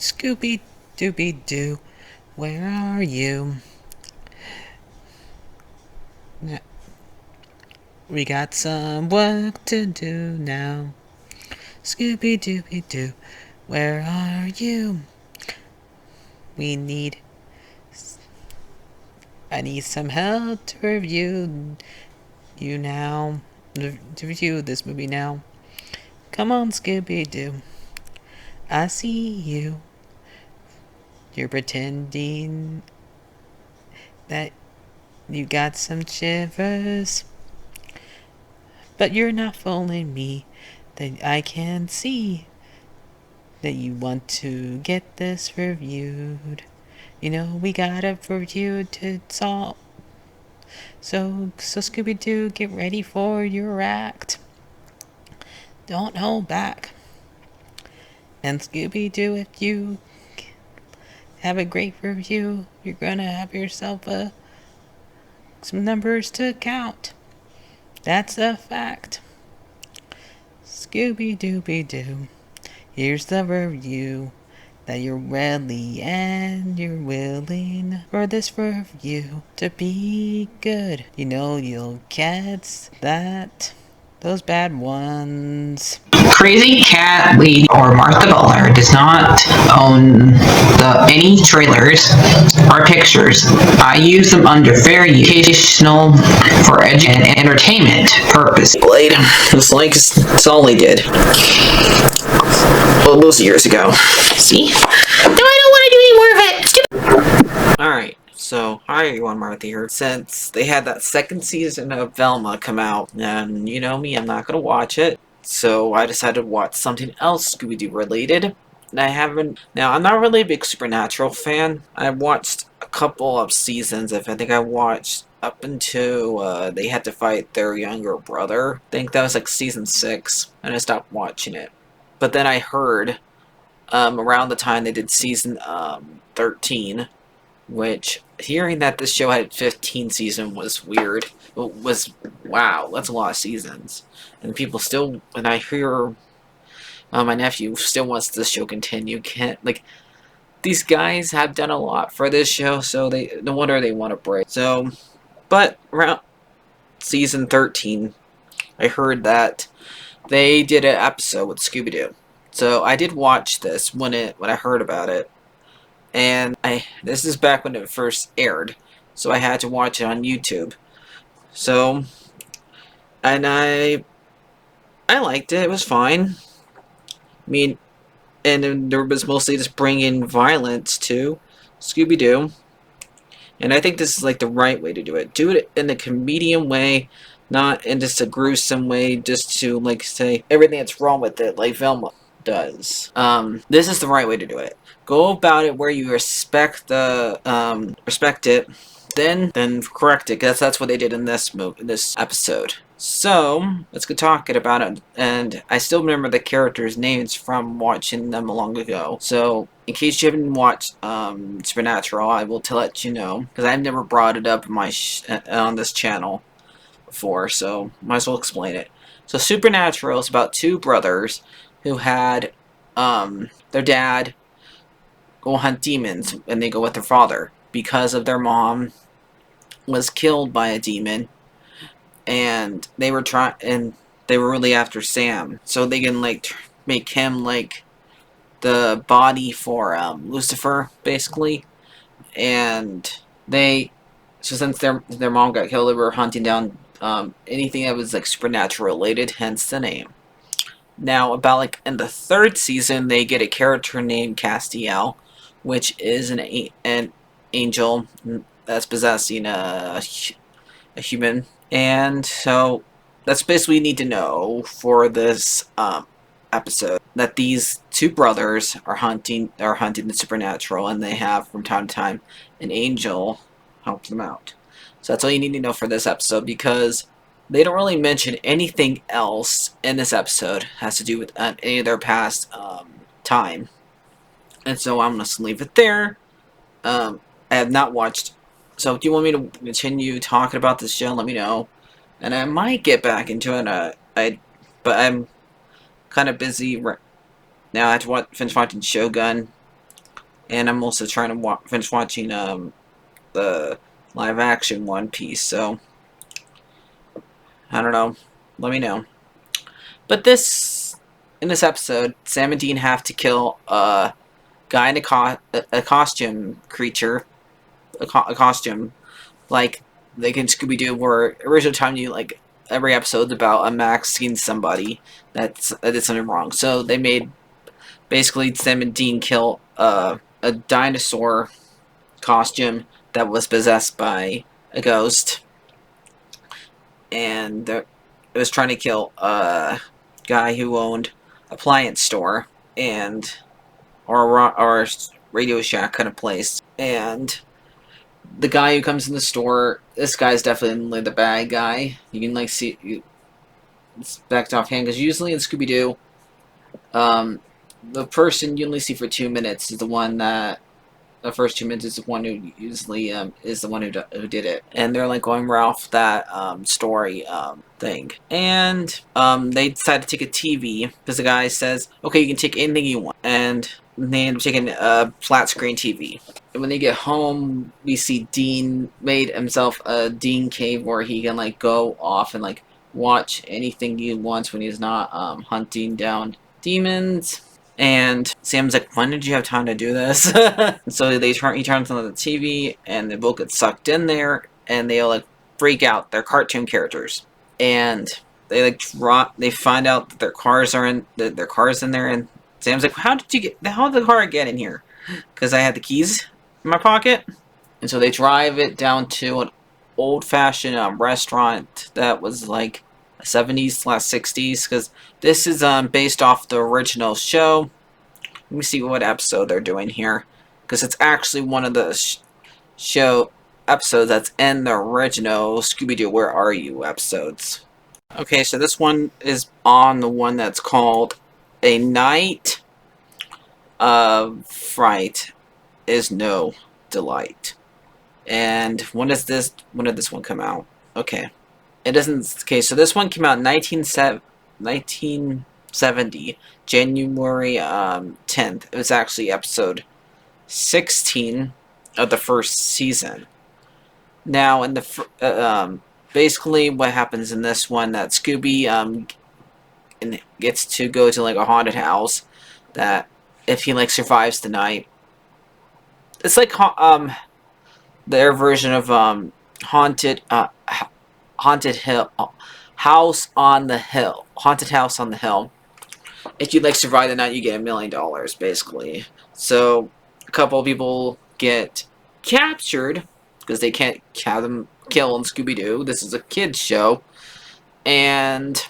Scooby Dooby Doo, where are you? We got some work to do now. Scooby Dooby Doo, where are you? We need. I need some help to review you now. To review this movie now. Come on, Scooby Doo. I see you. You're pretending that you got some shivers. But you're not fooling me. That I can see that you want to get this reviewed. You know, we got a review to solve. So Scooby-Doo, get ready for your act. Don't hold back. And Scooby-Doo, if you have a great review, you're gonna have yourself some numbers to count. That's a fact. Scooby-Dooby-Doo, here's the review that you're ready and you're willing for this review to be good. You know you'll catch those bad ones. Crazy Cat Lady or Martha Butler does not own any trailers or pictures. I use them under very educational for and entertainment purpose. Blade, it's like it's all he did. Well, those years ago. See? No, I don't want to do any more of it. Stupid. Alright. So, hi everyone, Martha here. Since they had that second season of Velma come out, and you know me, I'm not gonna watch it. So I decided to watch something else Scooby-Doo related. And I haven't... Now, I'm not really a big Supernatural fan. I watched a couple of seasons. I think I watched up until they had to fight their younger brother. I think that was like season 6. And I stopped watching it. But then I heard around the time they did season 13, which hearing that this show had 15 seasons was weird. It was, wow, that's a lot of seasons. And people still, and I hear my nephew still wants this show continue. These guys have done a lot for this show, so no wonder they want a break. So, but around season 13, I heard that they did an episode with Scooby-Doo. So I did watch this when I heard about it. And this is back when it first aired. So I had to watch it on YouTube. So, and I liked it. It was fine. I mean, and there was mostly just bringing violence to Scooby-Doo. And I think this is like the right way to do it. Do it in a comedian way, not in just a gruesome way, just to like say everything that's wrong with it, like Velma does. This is the right way to do it. Go about it where you respect it, then correct it, because that's what they did in this episode. So let's get talking about it. And I still remember the characters' names from watching them long ago. So in case you haven't watched Supernatural, I will let you know, because I've never brought it up in on this channel before, so might as well explain it. So Supernatural is about two brothers who had their dad go hunt demons, and they go with their father because of their mom was killed by a demon, and they were really after Sam, so they can like make him like the body for Lucifer, basically. And so since their mom got killed, they were hunting down anything that was like supernatural related, hence the name. Now, about like in the third season, they get a character named Castiel, which is an angel that's possessing a human. And so that's basically what you need to know for this episode, that these two brothers are hunting the supernatural, and they have from time to time an angel help them out. So that's all you need to know for this episode, because they don't really mention anything else in this episode has to do with any of their past time. And so I'm going to leave it there. I have not watched. So do you want me to continue talking about this show? Let me know. And I might get back into it. But I'm kind of busy right now. I have to finish watching Shogun. and I'm also trying to finish watching the live action One Piece. So I don't know. Let me know. But in this episode, Sam and Dean have to kill a guy in a costume creature, a costume like in Scooby Doo, where original time you like every episode's about a Max seeing somebody that did something wrong. So they made basically Sam and Dean kill a dinosaur costume that was possessed by a ghost, and it was trying to kill a guy who owned appliance store and or Radio Shack kind of place. And the guy who comes in the store, this guy's definitely the bad guy. You can like see it's backed offhand because usually in Scooby Doo, the person you only see for 2 minutes is the one that the first 2 minutes is the one who usually is the one who did it, and they're like going off that story thing, and they decide to take a TV because the guy says, "Okay, you can take anything you want," and they end up taking a flat screen TV. And when they get home, we see Dean made himself a Dean cave where he can like go off and like watch anything he wants when he's not hunting down demons. And Sam's like, "When did you have time to do this?" So he turns on the TV, and they both get sucked in there, and they all like freak out. They're cartoon characters, and they like they find out that their cars in there, and Sam's like, how did the car get in here? Because I had the keys in my pocket. And so they drive it down to an old-fashioned restaurant that was like 70s/60s, because this is based off the original show. Let me see what episode they're doing here, because it's actually one of the show episodes that's in the original Scooby-Doo Where Are You episodes. Okay, so this one is on the one that's called A Night of Fright is No Delight. And when did this one come out? Okay. It doesn't. Okay, so this one came out in 1970, January 10th. It was actually episode 16 of the first season. Now, in the basically what happens in this one, that Scooby gets to go to like a haunted house that if he like survives the night, it's like their version of haunted hill, house on the hill, haunted house on the hill. If you like survive the night, you get $1 million basically. So a couple of people get captured because they can't have them kill in Scooby Doo. This is a kids show, and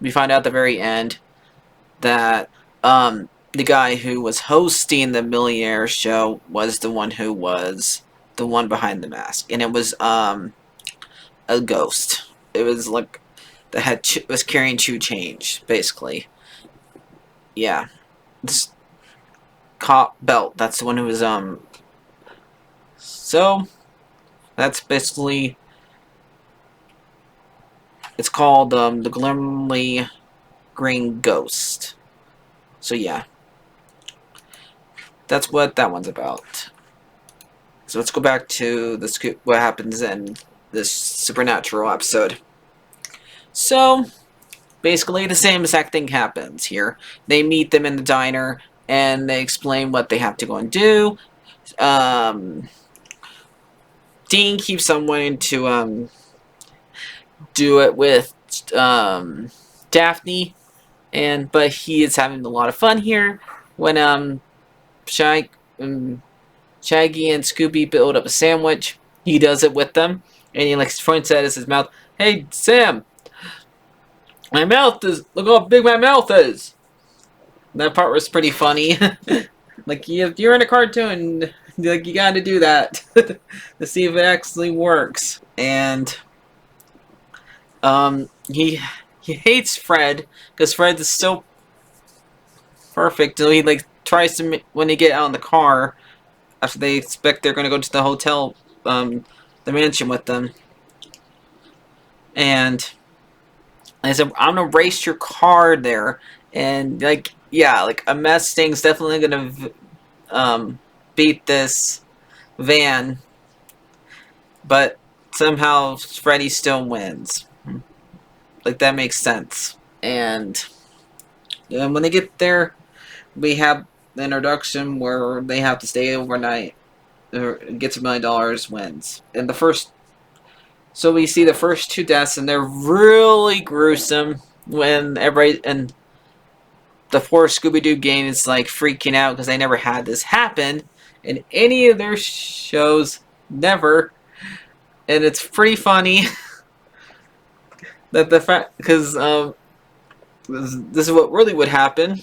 we find out at the very end that the guy who was hosting the Millionaire show was the one who was the one behind the mask, and it was a ghost. It was like that was carrying true change, basically. Yeah, this cop belt. That's the one who was So that's basically. It's called the Glimmerly Green Ghost. So yeah, that's what that one's about. So let's go back to what happens in this Supernatural episode. So basically the same exact thing happens here. They meet them in the diner and they explain what they have to go and do. Dean keeps on wanting to do it with Daphne, but he is having a lot of fun here when Shaggy and Scooby build up a sandwich. He does it with them, and he like points at his mouth. "Hey Sam, my mouth is, look how big my mouth is." That part was pretty funny. Like you're in a cartoon, like you got to do that to see if it actually works. And he hates Fred because Fred is so perfect. So he like tries to when they get out in the car after they expect they're going to go to the hotel, the mansion with them, and I said, "I'm gonna race your car there," and like yeah, like a Mustang's definitely gonna beat this van, but somehow Freddy still wins. Like, that makes sense. And when they get there, we have the introduction where they have to stay overnight. Gets $1 million, wins. And so we see the first 2 deaths, and they're really gruesome when everybody and the poor Scooby-Doo gang is like freaking out because they never had this happen in any of their shows, never. And it's pretty funny that the fact, because this is what really would happen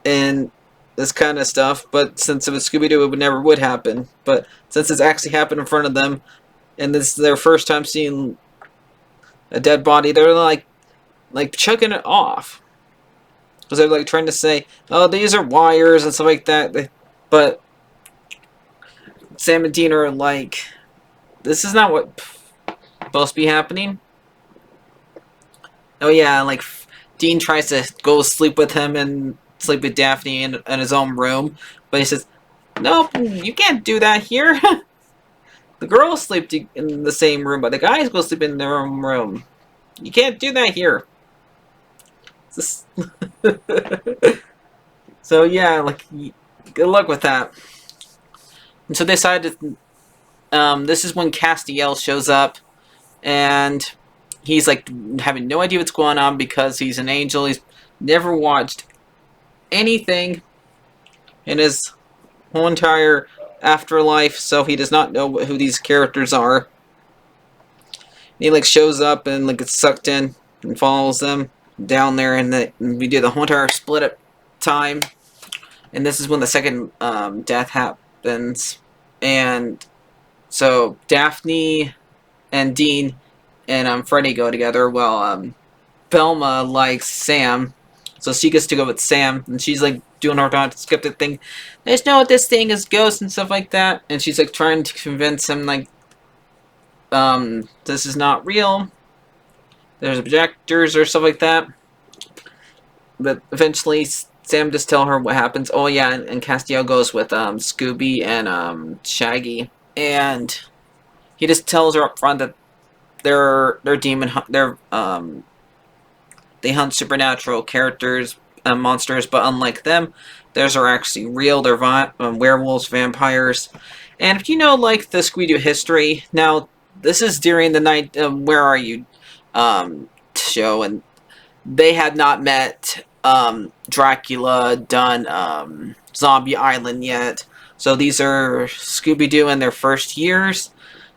and this kind of stuff, but since it was Scooby-Doo, it never would happen. But since it's actually happened in front of them, and this is their first time seeing a dead body, they're like chucking it off. Because they're like trying to say, oh, these are wires and stuff like that. But Sam and Dean are like, this is not what's supposed to be happening. Oh yeah, like Dean tries to go sleep with him and sleep with Daphne in his own room. But he says, nope, you can't do that here. The girls sleep in the same room, but the guys go sleep in their own room. You can't do that here. So yeah, like, good luck with that. And so they decided, this is when Castiel shows up, and he's like having no idea what's going on because he's an angel. He's never watched anything in his whole entire afterlife, so he does not know who these characters are. And he like shows up and like gets sucked in and follows them down there, and we do the whole entire split up time. And this is when the second death happens. And so Daphne and Dean and Freddy go together. Well, Velma likes Sam, so she gets to go with Sam, and she's like doing her skeptic thing. There's no this thing is ghosts and stuff like that, and she's like trying to convince him like, this is not real. There's projectors or stuff like that. But eventually, Sam just tell her what happens. Oh yeah, and Castiel goes with Scooby and Shaggy, and he just tells her up front that they're demon they hunt supernatural characters, monsters, but unlike them, theirs are actually real. They're werewolves, vampires, and if you know like the Scooby-Doo history, now this is during the night Where Are You show, and they had not met Dracula, done Zombie Island yet. So these are Scooby-Doo in their first years.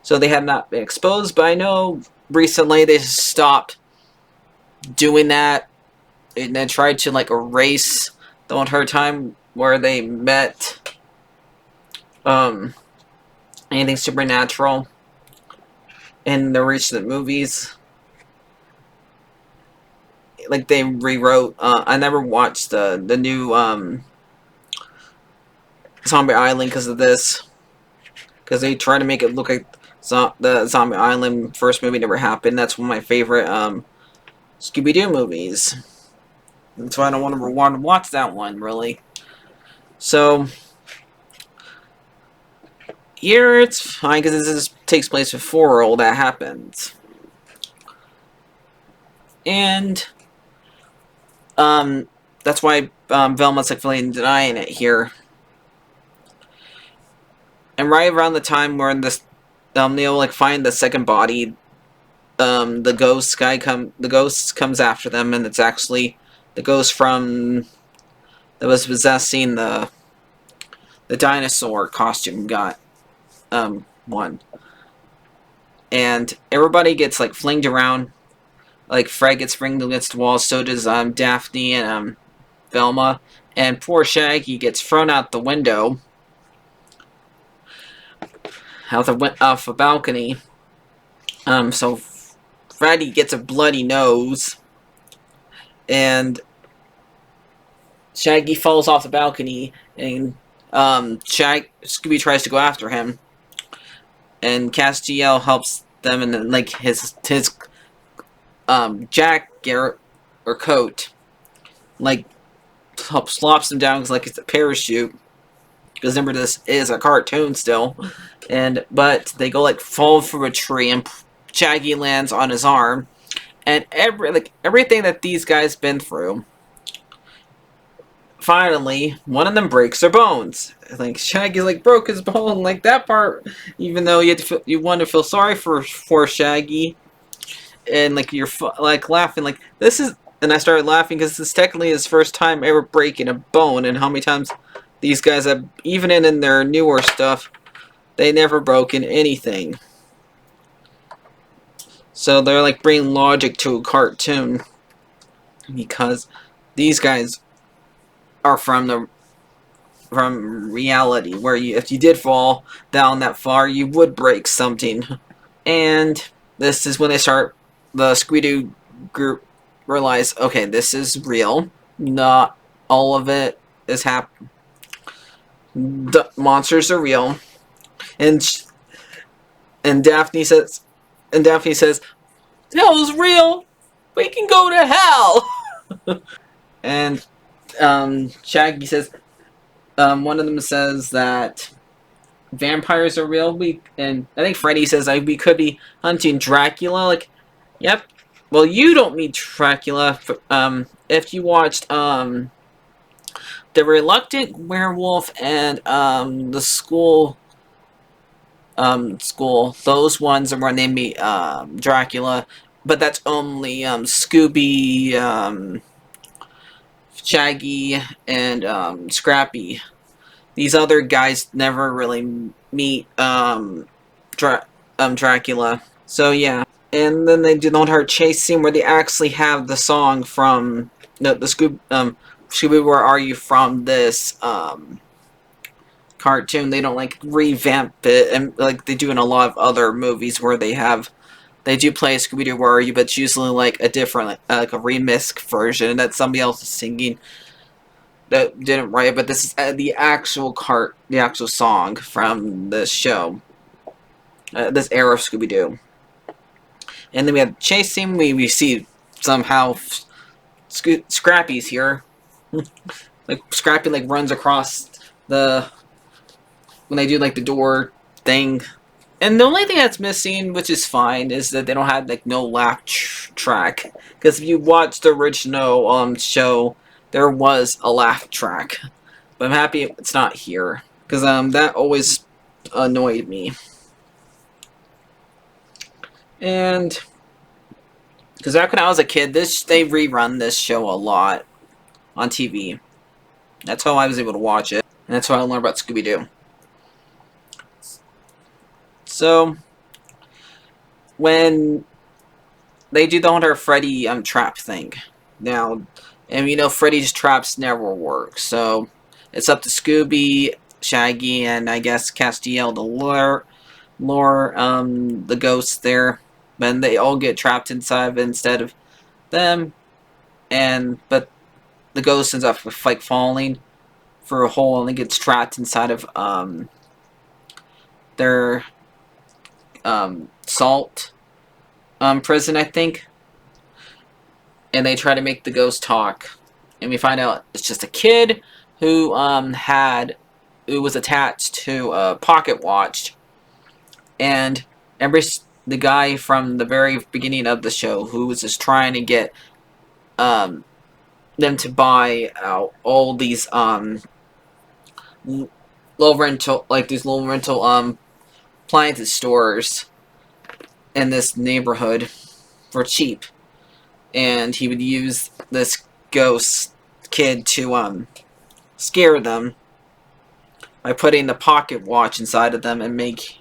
So they had not been exposed, but I know recently they stopped doing that and then tried to like erase the entire time where they met anything supernatural in the recent movies. Like they rewrote. I never watched the new Zombie Island because of this. Because they try to make it look like the Zombie Island first movie never happened. That's one of my favorite Scooby-Doo movies. That's why I don't want to watch that one, really. So here it's fine because this takes place before all that happens. And that's why Velma's like feeling denying it here. And right around the time where this, they'll like find the second body, the ghost comes after them, and it's actually the ghost from that was possessing the dinosaur costume got one. And everybody gets like flinged around. Like Fred gets flinged against the wall, so does Daphne and Velma, and poor Shaggy gets thrown out the window, off a balcony. So Freddy gets a bloody nose, and Shaggy falls off the balcony, and Scooby tries to go after him, and Castiel helps them, and then like his jacket or coat like slops him down because like it's a parachute, because remember this is a cartoon still, but they go like fall from a tree and Shaggy lands on his arm, and everything that these guys been through. Finally, one of them breaks their bones. Like Shaggy like broke his bone, like that part. Even though you want to feel sorry for Shaggy, and like you're like laughing, like this is. And I started laughing because this is technically his first time ever breaking a bone, and how many times these guys have, even in their newer stuff, they never broken anything. So they're like bringing logic to a cartoon because these guys are from reality, where if you did fall down that far, you would break something. And this is when the Scooby-Doo group realize, okay, this is real. Not all of it is happening. The monsters are real, and and Daphne says, "Hell's real. We can go to hell." And Shaggy says, one of them says that vampires are real. And I think Freddy says like, we could be hunting Dracula. Like, yep. Well, you don't meet Dracula. If you watched The Reluctant Werewolf and the school, those ones are when they meet Dracula. But that's only Scooby, Shaggy, and Scrappy. These other guys never really meet Dracula. So yeah, and then they do the entire chase scene where they actually have the song from the Scooby, where are you from this cartoon. They don't like revamp it, and like they do in a lot of other movies where they do play Scooby-Doo Where Are You, but it's usually like a different, like a remix version that somebody else is singing that didn't write it, but this is the actual song from this show, this era of Scooby-Doo. And then we have the chase scene. We see somehow Scrappy's here. Like Scrappy like runs across when they do like the door thing. And the only thing that's missing, which is fine, is that they don't have like no laugh track. Because if you watch the original show, there was a laugh track. But I'm happy it's not here. Because that always annoyed me. And because back when I was a kid, they rerun this show a lot on TV. That's how I was able to watch it. And that's how I learned about Scooby-Doo. So, when they do the whole Freddy trap thing. Now, and you know Freddy's traps never work. So, it's up to Scooby, Shaggy, and I guess Castiel to lure the ghosts there. But they all get trapped inside of it instead of them. But the ghost ends up like falling through a hole and it gets trapped inside of their salt prison, I think. And they try to make the ghost talk, and we find out it's just a kid who was attached to a pocket watch, and the guy from the very beginning of the show who was just trying to get them to buy out all these low rental appliance stores in this neighborhood for cheap, and he would use this ghost kid to scare them by putting the pocket watch inside of them and make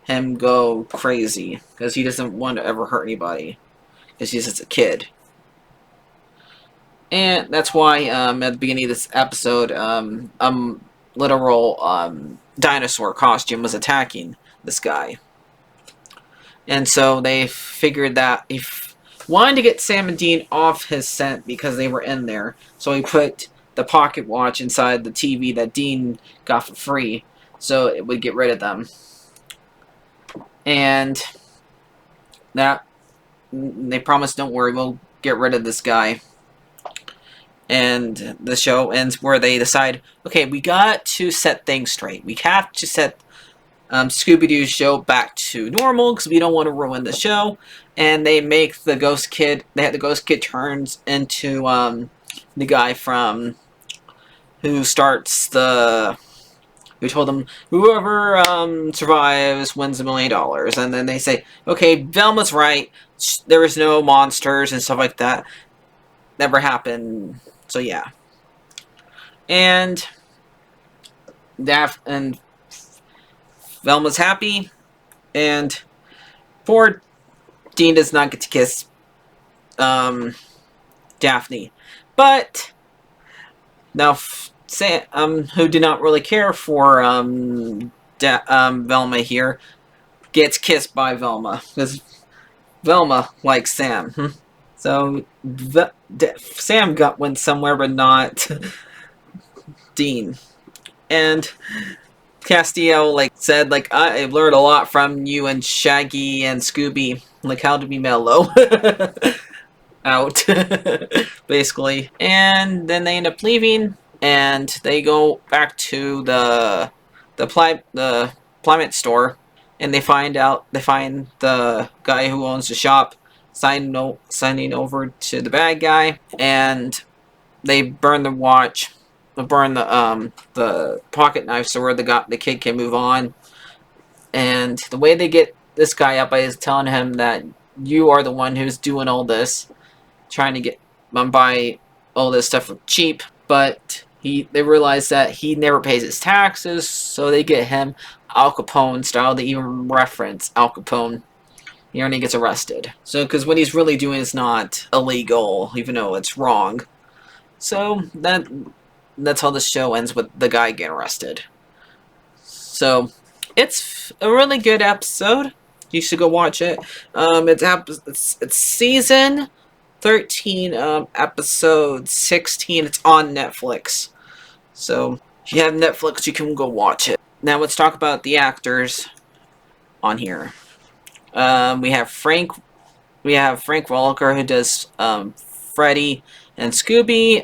him go crazy because he doesn't want to ever hurt anybody because he's just a kid. And that's why at the beginning of this episode literal dinosaur costume was attacking this guy. And so they figured that if wanted to get Sam and Dean off his scent because they were in there, so he put the pocket watch inside the TV that Dean got for free, so it would get rid of them. And that they promised, don't worry, we'll get rid of this guy. and the show ends where they decide, okay, we got to set things straight. We have to set Scooby-Doo's show back to normal because we don't want to ruin the show. And they make the Ghost Kid. They had the Ghost Kid turns into the guy from who starts the. Who told them whoever survives wins $1 million, and then they say, okay, Velma's right. There was no monsters and stuff like that. Never happened. So yeah, and and Velma's happy, and poor Dean does not get to kiss Daphne, but now Sam, who did not really care for Velma here, gets kissed by Velma because Velma likes Sam. So Sam went somewhere, but not Dean. And Castiel said I've learned a lot from you and Shaggy and Scooby, how to be mellow. Out basically. And then they end up leaving, and they go back to the Plymouth store, and they find the guy who owns the shop signing over to the bad guy, and they burn the watch, burn the pocket knife so where the kid can move on. And the way they get this guy up is telling him that you are the one who's doing all this, trying to get buy all this stuff cheap, but they realize that he never pays his taxes, so they get him Al Capone style. They even reference Al Capone here, and he gets arrested. So, because what he's really doing is not illegal, even though it's wrong. So that's how the show ends, with the guy getting arrested. So it's a really good episode. You should go watch it. It's season 13, episode 16. It's on Netflix. So if you have Netflix, you can go watch it. Now let's talk about the actors on here. We have Frank Welker, who does Freddy and Scooby.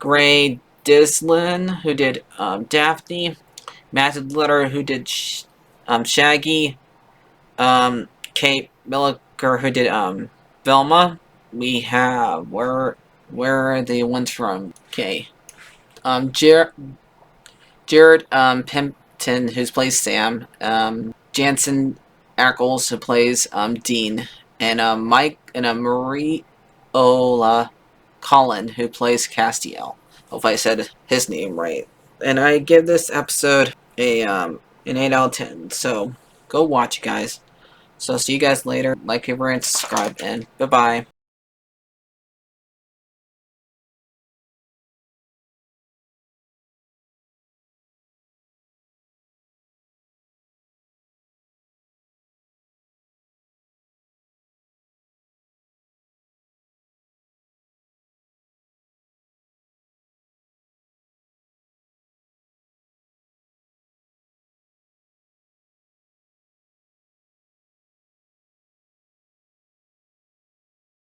Gray Dislin, who did Daphne. Matt Litter, who did Shaggy. Kate Milliker, who did Velma. We have where are the ones from? Okay. Jared Pimpton, who plays Sam. Jansen Ackles, who plays Dean, and Mike and Marie Ola Collin, who plays Castiel. Hope I said his name right. And I give this episode an 8 out of 10. So go watch it, guys. So see you guys later. Like, favorite, and subscribe, and bye bye.